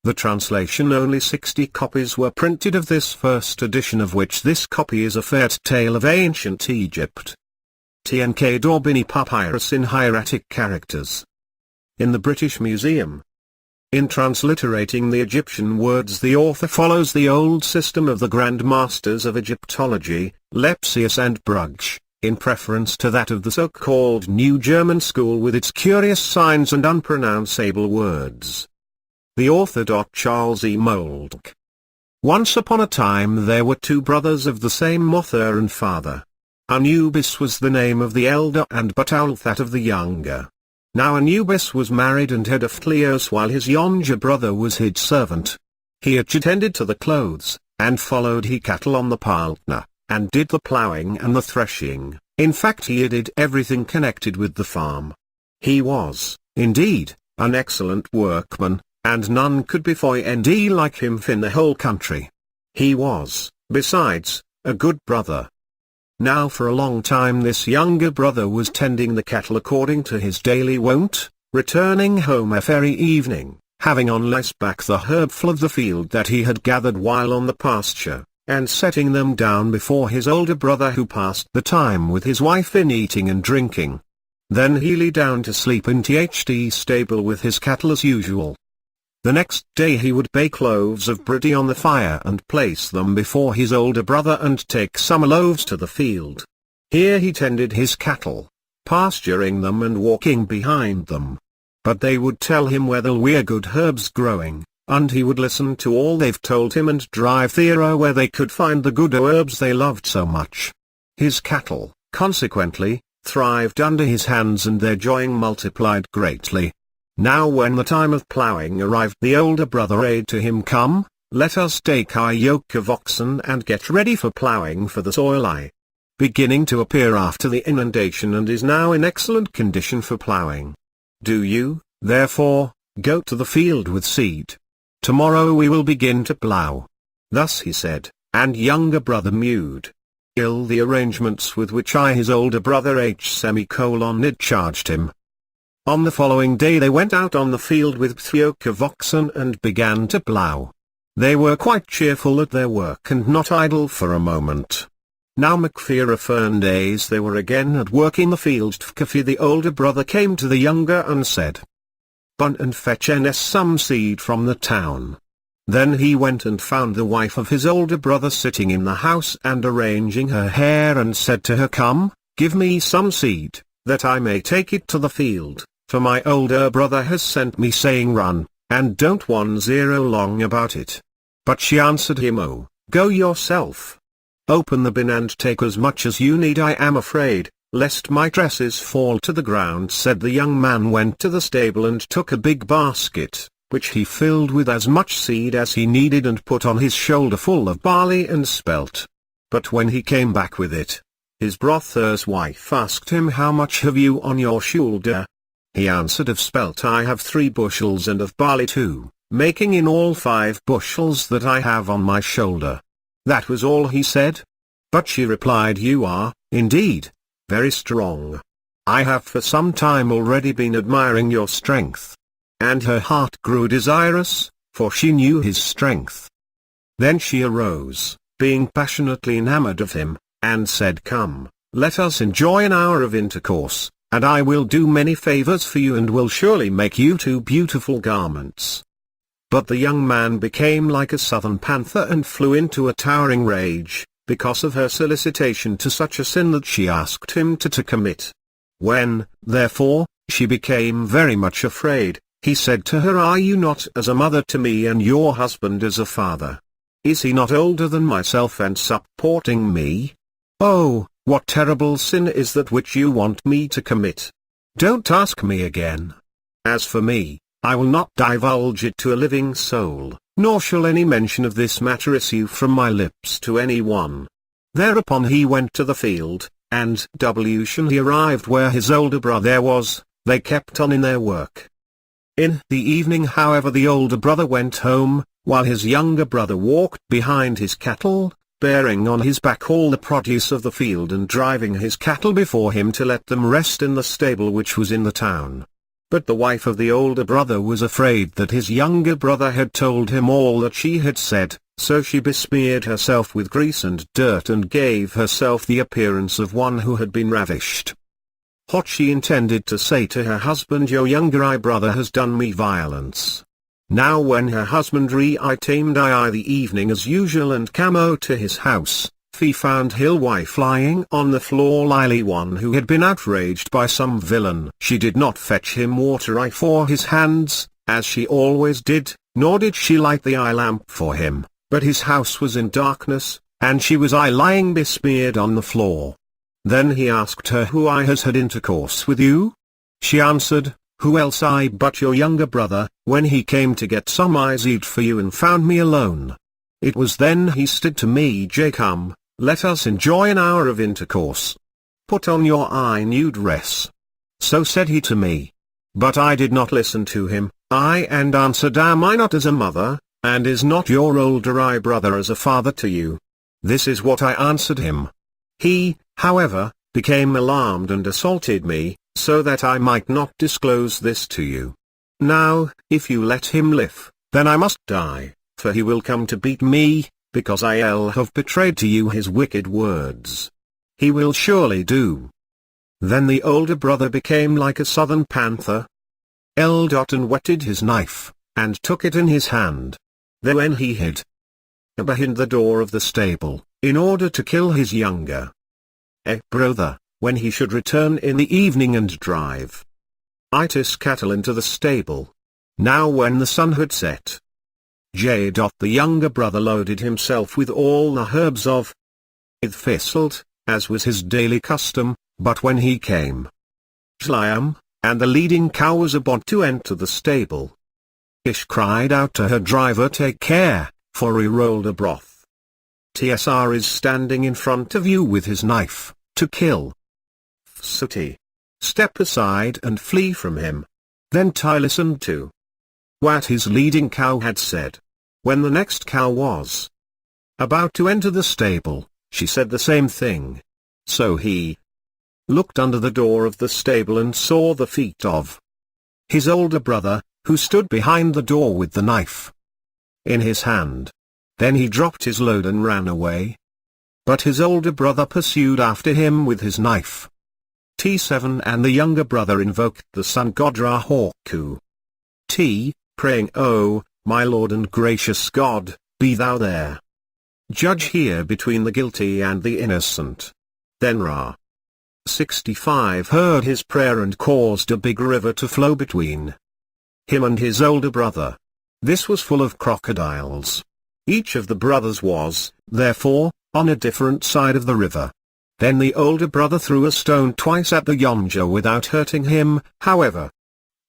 The translation only 60 copies were printed of this first edition, of which this copy is a fairy tale of ancient Egypt. TNK Daubini Papyrus in hieratic characters. In the British Museum. In transliterating the Egyptian words, the author follows the old system of the Grand Masters of Egyptology, Lepsius and Brugsch, in preference to that of the so-called New German School with its curious signs and unpronounceable words. The author. Charles E. Mould. Once upon a time there were two brothers of the same mother and father. Anubis was the name of the elder and Bataul that of the younger. Now Anubis was married and had a Phthlios, while his younger brother was his servant. He attended to the clothes, and followed he cattle on the Paltna, and did the ploughing and the threshing. In fact, he did everything connected with the farm. He was, indeed, an excellent workman, and none could be find like him in the whole country. He was, besides, a good brother. Now for a long time this younger brother was tending the cattle according to his daily wont, returning home every evening, having on lace back the herbful of the field that he had gathered while on the pasture, and setting them down before his older brother, who passed the time with his wife in eating and drinking. Then he lay down to sleep in the stable with his cattle as usual. The next day he would bake loaves of bread on the fire and place them before his older brother and take some loaves to the field. Here he tended his cattle, pasturing them and walking behind them. But they would tell him where there were good herbs growing, and he would listen to all they've told him and drive thither where they could find the good herbs they loved so much. His cattle, consequently, thrived under his hands and their joy multiplied greatly. Now when the time of ploughing arrived, the older brother said to him, "Come, let us take our yoke of oxen and get ready for ploughing, for the soil is beginning to appear after the inundation and is now in excellent condition for ploughing. Do you, therefore, go to the field with seed. Tomorrow we will begin to plough." Thus he said, and younger brother mewed. Ill the arrangements with which his older brother had charged him. On the following day they went out on the field with the yoke of oxen and began to plough. They were quite cheerful at their work and not idle for a moment. Now Macphira fern days they were again at work in the field. Tkafi the older brother came to the younger and said, "Run and fetch us some seed from the town." Then he went and found the wife of his older brother sitting in the house and arranging her hair, and said to her, "Come, give me some seed, that I may take it to the field. For my older brother has sent me saying, run, and don't 10 about it." But she answered him, "Oh, go yourself. Open the bin and take as much as you need. I am afraid, lest my tresses fall to the ground." Said the young man, went to the stable and took a big basket, which he filled with as much seed as he needed, and put on his shoulder full of barley and spelt. But when he came back with it, his brother's wife asked him, "How much have you on your shoulder?" He answered, "Of spelt I have 3 bushels, and of barley 2, making in all 5 bushels that I have on my shoulder." That was all he said. But she replied, "You are, indeed, very strong. I have for some time already been admiring your strength." And her heart grew desirous, for she knew his strength. Then she arose, being passionately enamored of him, and said, "Come, let us enjoy an hour of intercourse, and I will do many favors for you and will surely make you 2 beautiful garments." But the young man became like a southern panther and flew into a towering rage, because of her solicitation to such a sin that she asked him to commit. When, therefore, she became very much afraid, he said to her, "Are you not as a mother to me, and your husband as a father? Is he not older than myself and supporting me? Oh, what terrible sin is that which you want me to commit? Don't ask me again. As for me, I will not divulge it to a living soul, nor shall any mention of this matter issue from my lips to any one." Thereupon he went to the field, and when he arrived where his older brother was, they kept on in their work. In the evening, however, the older brother went home, while his younger brother walked behind his cattle, bearing on his back all the produce of the field and driving his cattle before him to let them rest in the stable which was in the town. But the wife of the older brother was afraid that his younger brother had told him all that she had said, so she besmeared herself with grease and dirt and gave herself the appearance of one who had been ravished. What she intended to say to her husband, "Your younger brother has done me violence." Now when her husband retained the evening as usual and came to his house, he found his wife lying on the floor like one who had been outraged by some villain. She did not fetch him water for his hands, as she always did, nor did she light the eye lamp for him, but his house was in darkness, and she was lying besmeared on the floor. Then he asked her, "Who has had intercourse with you?" She answered, "Who else but your younger brother, when he came to get some eat for you and found me alone. It was then he said to me, Come, let us enjoy an hour of intercourse. Put on your new dress." So said he to me. But I did not listen to him, and answered, "Am I not as a mother, and is not your older brother as a father to you?" This is what I answered him. He, however, became alarmed and assaulted me, so that I might not disclose this to you. Now, if you let him live, then I must die, for he will come to beat me, because I have betrayed to you his wicked words. He will surely do. Then the older brother became like a southern panther, and whetted his knife, and took it in his hand. Then he hid behind the door of the stable, in order to kill his younger brother, when he should return in the evening and drive his cattle into the stable. Now when the sun had set, the younger brother loaded himself with all the herbs of Thistled, as was his daily custom, but when he came Shliam, and the leading cow was about to enter the stable, Ish cried out to her driver, "Take care, for he rolled a broth. Tsr is standing in front of you with his knife, to kill. Suti. Step aside and flee from him." Then Ty listened to what his leading cow had said. When the next cow was about to enter the stable, she said the same thing. So he looked under the door of the stable and saw the feet of his older brother, who stood behind the door with the knife in his hand. Then he dropped his load and ran away. But his older brother pursued after him with his knife. T7 And the younger brother invoked the sun god Rahoku, praying, "O, my Lord and gracious God, be thou there. Judge here between the guilty and the innocent." Then Ra 65 heard his prayer and caused a big river to flow between him and his older brother. This was full of crocodiles. Each of the brothers was, therefore, on a different side of the river. Then the older brother threw a stone twice at the younger without hurting him, however.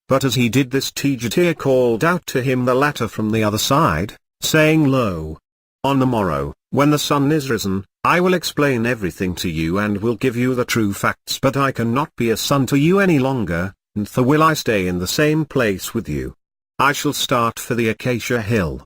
But as he did this, Tjatir called out to him the latter from the other side, saying, "Lo! On the morrow, when the sun is risen, I will explain everything to you and will give you the true facts, but I cannot be a son to you any longer, nor will I stay in the same place with you. I shall start for the Acacia Hill."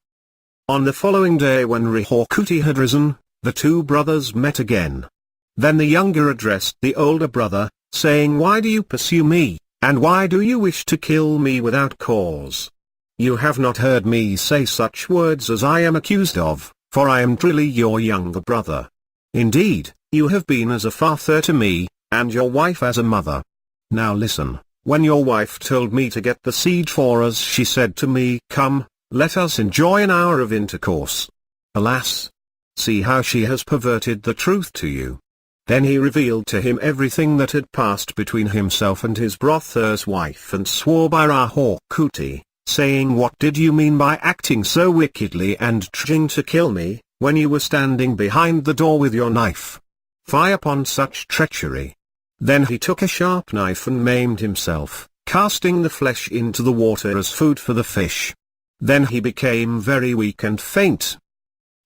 On the following day, when Rihokuti had risen, the two brothers met again. Then the younger addressed the older brother, saying, "Why do you pursue me, and why do you wish to kill me without cause? You have not heard me say such words as I am accused of, for I am truly your younger brother. Indeed, you have been as a father to me, and your wife as a mother. Now listen, when your wife told me to get the seed for us, she said to me, 'Come, let us enjoy an hour of intercourse.' Alas! See how she has perverted the truth to you." Then he revealed to him everything that had passed between himself and his brother's wife and swore by Rahokuti, saying, "What did you mean by acting so wickedly and trying to kill me, when you were standing behind the door with your knife? Fie upon such treachery." Then he took a sharp knife and maimed himself, casting the flesh into the water as food for the fish. Then he became very weak and faint.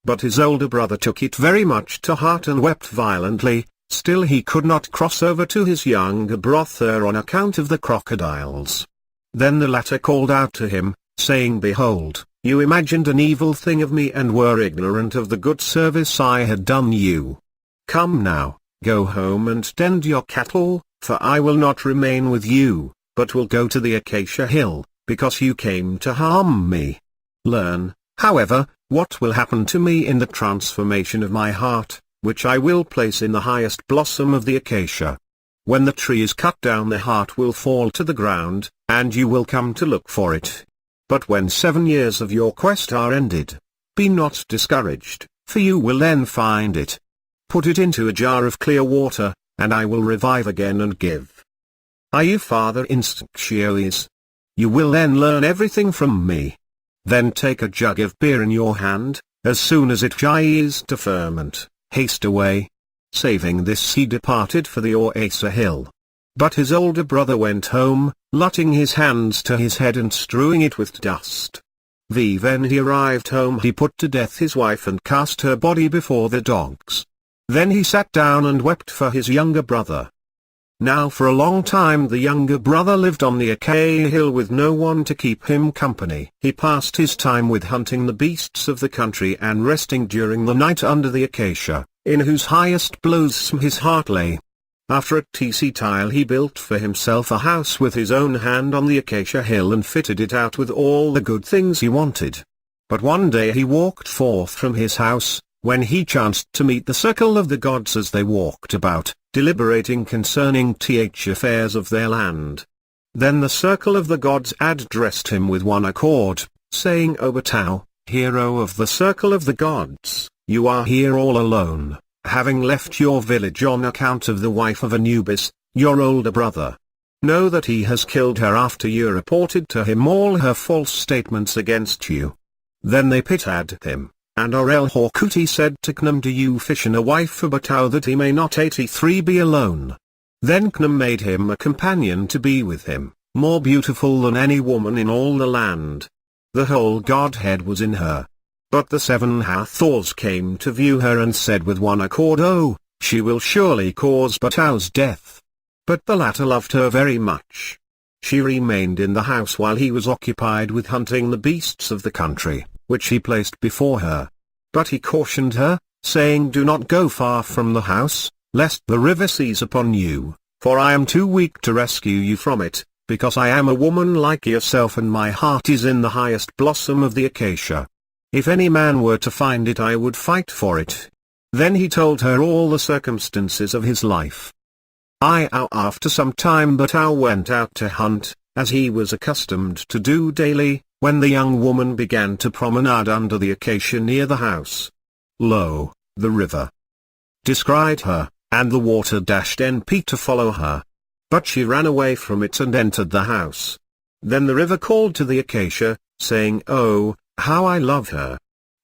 But his older brother took it very much to heart and wept violently. Still he could not cross over to his younger brother on account of the crocodiles. Then the latter called out to him, saying, "Behold, you imagined an evil thing of me and were ignorant of the good service I had done you. Come now, go home and tend your cattle, for I will not remain with you, but will go to the Acacia Hill, because you came to harm me. Learn, however, what will happen to me in the transformation of my heart, which I will place in the highest blossom of the acacia. When the tree is cut down, the heart will fall to the ground, and you will come to look for it. But when 7 years of your quest are ended, be not discouraged, for you will then find it. Put it into a jar of clear water, and I will revive again and give. Are you Father Instinctuous? You will then learn everything from me. Then take a jug of beer in your hand, as soon as it dries to ferment, haste away. Saving this, he departed for the Acacia Hill. But his older brother went home, lutting his hands to his head and strewing it with dust. When he arrived home, he put to death his wife and cast her body before the dogs. Then he sat down and wept for his younger brother. Now for a long time the younger brother lived on the Acacia Hill with no one to keep him company. He passed his time with hunting the beasts of the country and resting during the night under the acacia, in whose highest blossom his heart lay. After a tc tile he built for himself a house with his own hand on the Acacia Hill and fitted it out with all the good things he wanted. But one day he walked forth from his house, when he chanced to meet the circle of the gods as they walked about, deliberating concerning affairs of their land. Then the circle of the gods addressed him with one accord, saying, O Batau, hero of the circle of the gods, you are here all alone, having left your village on account of the wife of Anubis, your older brother. Know that he has killed her after you reported to him all her false statements against you. Then they pitied him. And Orel-Horkuti said to Khnum, do you fashion a wife for Batau that he may not 83 be alone? Then Khnum made him a companion to be with him, more beautiful than any woman in all the land. The whole Godhead was in her. But the 7 Hathors came to view her and said with one accord, oh, she will surely cause Batau's death. But the latter loved her very much. She remained in the house while he was occupied with hunting the beasts of the country, which he placed before her. But he cautioned her, saying, do not go far from the house, lest the river seize upon you, for I am too weak to rescue you from it, because I am a woman like yourself and my heart is in the highest blossom of the acacia. If any man were to find it, I would fight for it. Then he told her all the circumstances of his life. After some time Batau went out to hunt, as he was accustomed to do daily, when the young woman began to promenade under the acacia near the house. Lo, the river descried her, and the water dashed NP to follow her. But she ran away from it and entered the house. Then the river called to the acacia, saying, oh, how I love her.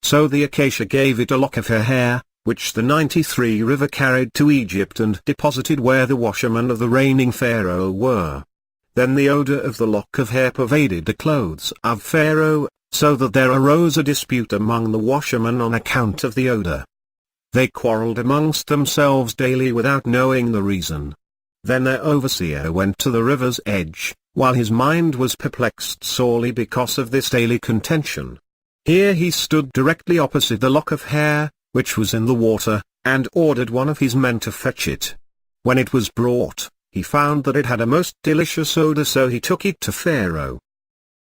So the acacia gave it a lock of her hair, which the 93 river carried to Egypt and deposited where the washermen of the reigning Pharaoh were. Then the odor of the lock of hair pervaded the clothes of Pharaoh, so that there arose a dispute among the washermen on account of the odor. They quarreled amongst themselves daily without knowing the reason. Then their overseer went to the river's edge, while his mind was perplexed sorely because of this daily contention. Here he stood directly opposite the lock of hair, which was in the water, and ordered one of his men to fetch it. When it was brought, he found that it had a most delicious odor, so he took it to Pharaoh.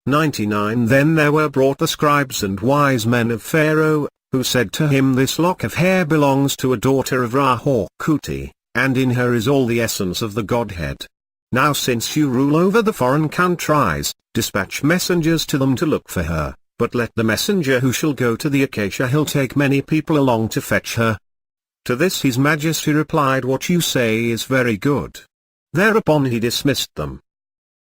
99 Then there were brought the scribes and wise men of Pharaoh, who said to him, this lock of hair belongs to a daughter of Ra-Horkuti, and in her is all the essence of the Godhead. Now since you rule over the foreign countries, dispatch messengers to them to look for her, but let the messenger who shall go to the Acacia Hill take many people along to fetch her. To this his majesty replied, what you say is very good. Thereupon he dismissed them.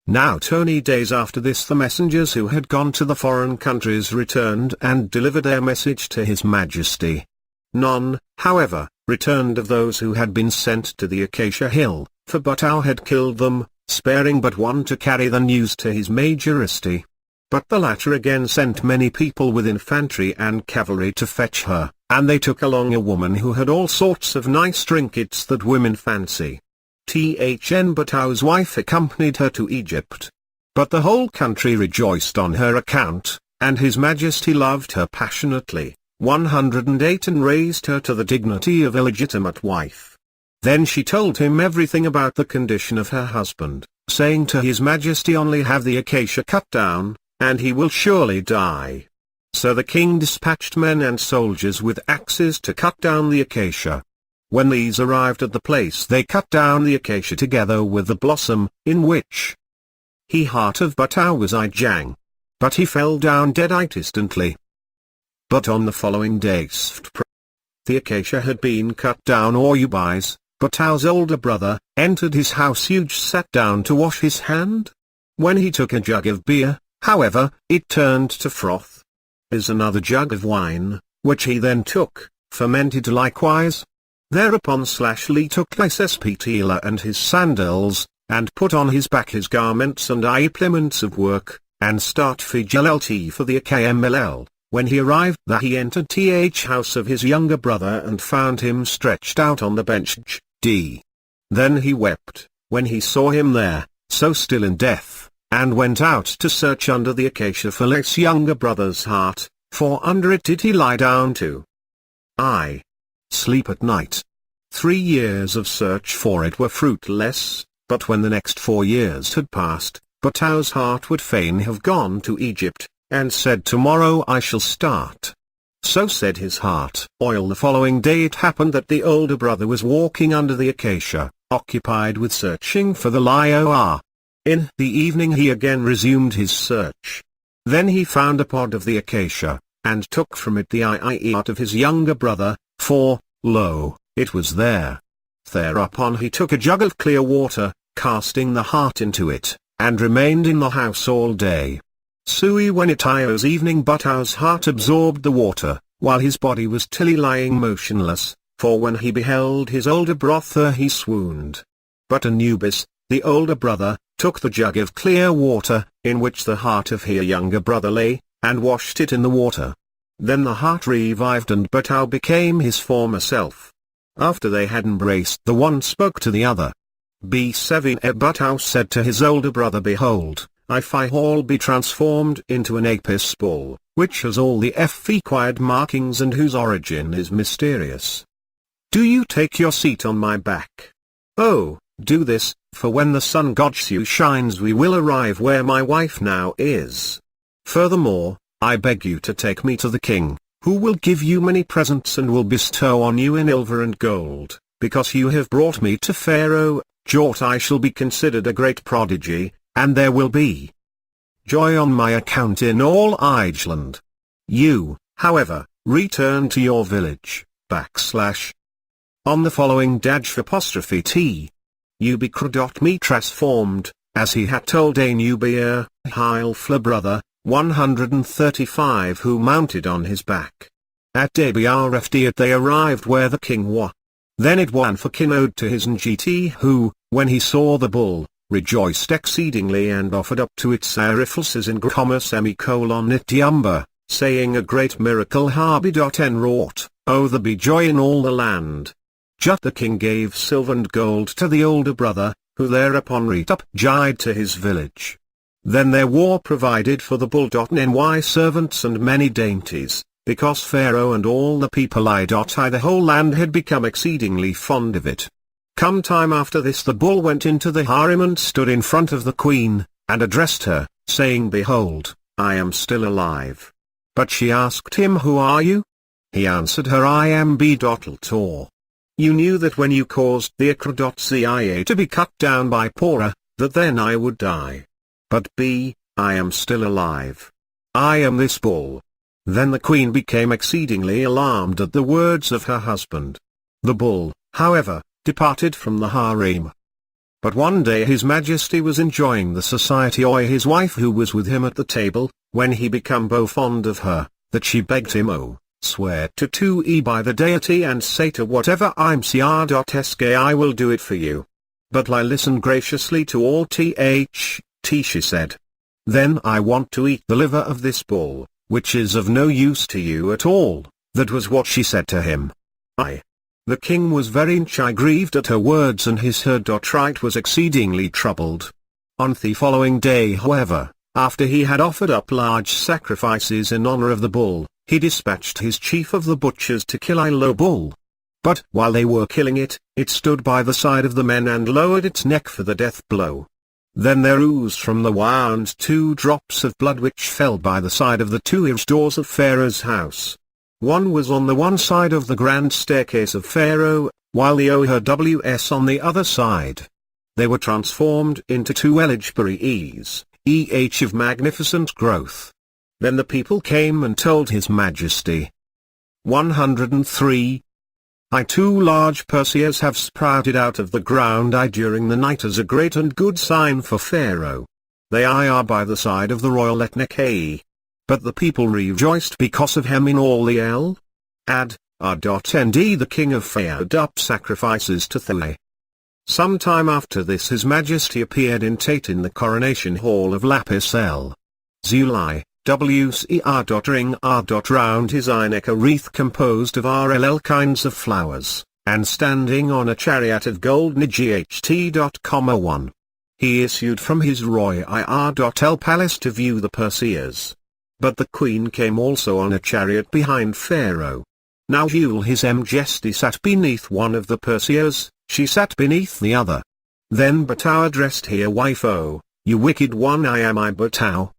Now 20 days after this the messengers who had gone to the foreign countries returned and delivered their message to his majesty. None, however, returned of those who had been sent to the Acacia Hill, for Batau had killed them, sparing but one to carry the news to his majesty. But the latter again sent many people with infantry and cavalry to fetch her, and they took along a woman who had all sorts of nice trinkets that women fancy. Batau's wife accompanied her to Egypt. But the whole country rejoiced on her account, and his majesty loved her passionately, 108 and raised her to the dignity of illegitimate wife. Then she told him everything about the condition of her husband, saying to his majesty, only have the acacia cut down, and he will surely die. So the king dispatched men and soldiers with axes to cut down the acacia. When these arrived at the place, they cut down the acacia together with the blossom, in which the heart of Butao was Ijang. But he fell down dead instantly. But on the following day, the acacia had been cut down. Oyubais, Butao's older brother, entered his house. Yuj sat down to wash his hand. When he took a jug of beer, however, it turned to froth. Is another jug of wine, which he then took, fermented likewise. Thereupon Li took Lycespetila and his sandals, and put on his back his garments and implements of work, and start Fijlt for the Akmll. When he arrived there, he entered the house of his younger brother and found him stretched out on the bench. Then he wept, when he saw him there, so still in death, and went out to search under the acacia for his younger brother's heart, for under it did he lie down to sleep at night. 3 years of search for it were fruitless, but when the next 4 years had passed, Butao's heart would fain have gone to Egypt, and said, tomorrow I shall start. So said his heart. The following day it happened that the older brother was walking under the acacia, occupied with searching for the Lior. In the evening he again resumed his search. Then he found a pod of the acacia, and took from it the heart of his younger brother, for, lo, it was there. Thereupon he took a jug of clear water, casting the heart into it, and remained in the house all day. When it was evening, Butao's heart absorbed the water, while his body was tilly lying motionless, for when he beheld his older brother he swooned. But Anubis, the older brother, took the jug of clear water, in which the heart of her younger brother lay, and washed it in the water. Then the heart revived and Butao became his former self. After they had embraced, the one spoke to the other. B7 Butao said to his older brother, behold, I all be transformed into an apis bull, which has all the required markings and whose origin is mysterious. Do you take your seat on my back? Oh, do this, for when the sun god Shu shines we will arrive where my wife now is. Furthermore, I beg you to take me to the king, who will give you many presents and will bestow on you in silver and gold, because you have brought me to Pharaoh. I shall be considered a great prodigy, and there will be joy on my account in all Igeland. You, however, return to your village, On the following Daj'' me transformed, as he had told Anubia, Hilfla brother, 135 who mounted on his back. At Dabrfd they arrived where the king was. Then it wan for Kinode to his Ngiti who, when he saw the bull, rejoiced exceedingly and offered up to its sacrifices in Itiumba, saying a great miracle Harbi.en wrought, oh there be joy in all the land. The king gave silver and gold to the older brother, who thereupon returned to his village. Then there were provided for the bull.ny servants and many dainties, because Pharaoh and all the people the whole land had become exceedingly fond of it. Come time after this the bull went into the harem and stood in front of the queen, and addressed her, saying, behold, I am still alive. But she asked him, who are you? He answered her, I am B.Tor. You knew that when you caused the Akra.Zia to be cut down by Pora, that then I would die. But I am still alive. I am this bull. Then the queen became exceedingly alarmed at the words of her husband. The bull, however, departed from the harem. But one day his majesty was enjoying the society of his wife who was with him at the table, when he became so fond of her, that she begged him, swear to 2e by the deity and say to whatever I'm cr.sk I will do it for you. But I listened graciously to all she said. Then I want to eat the liver of this bull, which is of no use to you at all. That was what she said to him. The king was very much grieved at her words and his herditrite was exceedingly troubled. On the following day however, after he had offered up large sacrifices in honor of the bull, he dispatched his chief of the butchers to kill the bull. But while they were killing it, it stood by the side of the men and lowered its neck for the death blow. Then there oozed from the wound 2 drops of blood which fell by the side of the 2 ears doors of Pharaoh's house. One was on the one side of the grand staircase of Pharaoh, while the OHWS on the other side. They were transformed into 2 Eligiberies, each of magnificent growth. Then the people came and told His Majesty. 103. 2 large Perseus have sprouted out of the ground during the night as a great and good sign for Pharaoh. They are by the side of the royal Etneke. But the people rejoiced because of him in all the L. Ad, R.Nd the king of Pharaoh up sacrifices to Thale. Some time after this His Majesty appeared in Tate in the coronation hall of Lapis L. Zulai, WCR.ring R.round his eye neck a wreath composed of RLL kinds of flowers, and standing on a chariot of gold GHT.1. He issued from his Roy IR.L palace to view the Perseus. But the queen came also on a chariot behind Pharaoh. Now Hule His Majesty sat beneath one of the Perseus, she sat beneath the other. Then Batau addressed her wife, "Oh, you wicked one, I am Batau.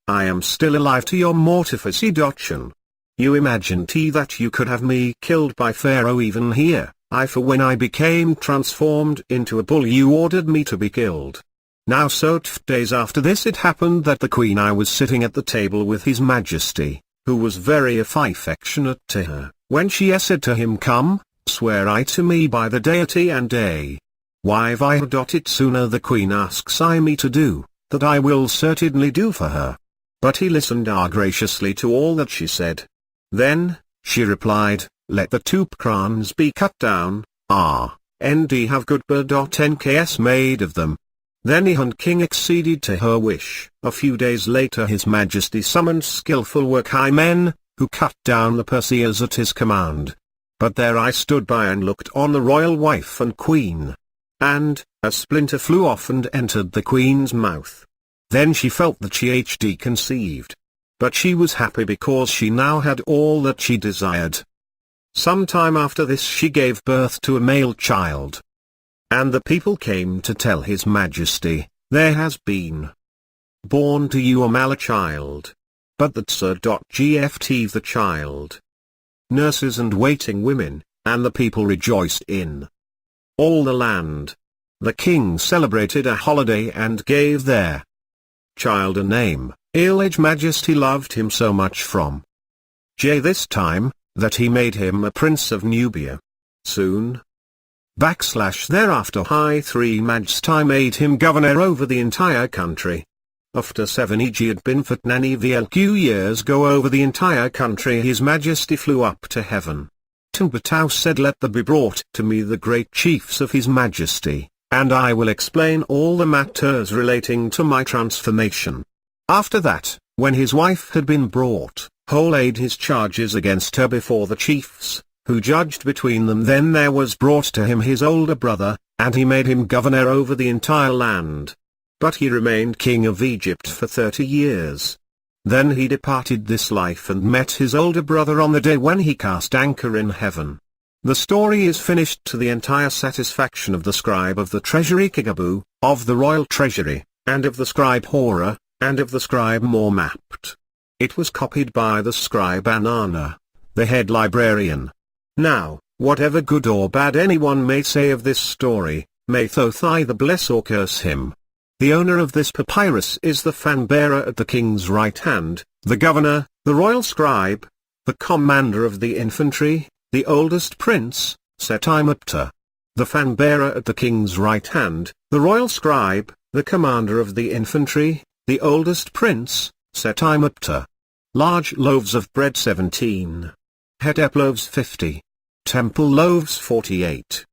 I am still alive to your mortification. You imagined that you could have me killed by Pharaoh even here, for when I became transformed into a bull you ordered me to be killed. Now so 2 days after this it happened that the queen I was sitting at the table with His Majesty, who was very affectionate to her, when she said to him, 'Come, swear to me by the deity and day. Why have I it sooner the queen asks me to do, that I will certainly do for her.' But he listened graciously to all that she said. Then, she replied, 'Let the 2 crowns be cut down, and have good bird.nks made of them.' Then the Hun king acceded to her wish. A few days later His Majesty summoned skillful workmen, who cut down the Perseus at his command. But there I stood by and looked on the royal wife and queen. And, a splinter flew off and entered the queen's mouth. Then she felt that she had conceived. But she was happy because she now had all that she desired. Some time after this she gave birth to a male child. And the people came to tell His Majesty, 'There has been born to you a male child.' But that Sir.GFT the child. Nurses and waiting women, and the people rejoiced in all the land. The king celebrated a holiday and gave their child a name. His Majesty loved him so much from this time, that he made him a prince of Nubia. Soon thereafter High 3 Majesty made him governor over the entire country. After 7 had been for VLQ years go over the entire country His Majesty flew up to heaven. Tumbatau said, 'Let there be brought to me the great chiefs of His Majesty, and I will explain all the matters relating to my transformation.' After that, when his wife had been brought, Ho laid his charges against her before the chiefs, who judged between them. Then there was brought to him his older brother, and he made him governor over the entire land. But he remained king of Egypt for 30 years. Then he departed this life and met his older brother on the day when he cast anchor in heaven. The story is finished to the entire satisfaction of the scribe of the treasury Kigabu, of the royal treasury, and of the scribe Hora, and of the scribe Mormapt. It was copied by the scribe Anana, the head librarian. Now, whatever good or bad anyone may say of this story, may Thoth either bless or curse him. The owner of this papyrus is the fan-bearer at the king's right hand, the governor, the royal scribe, the commander of the infantry, the oldest prince, Setimapta. The fan-bearer at the king's right hand, the royal scribe, the commander of the infantry, the oldest prince, Setimapta. Large loaves of bread 17. Hetep loaves 50. Temple loaves 48.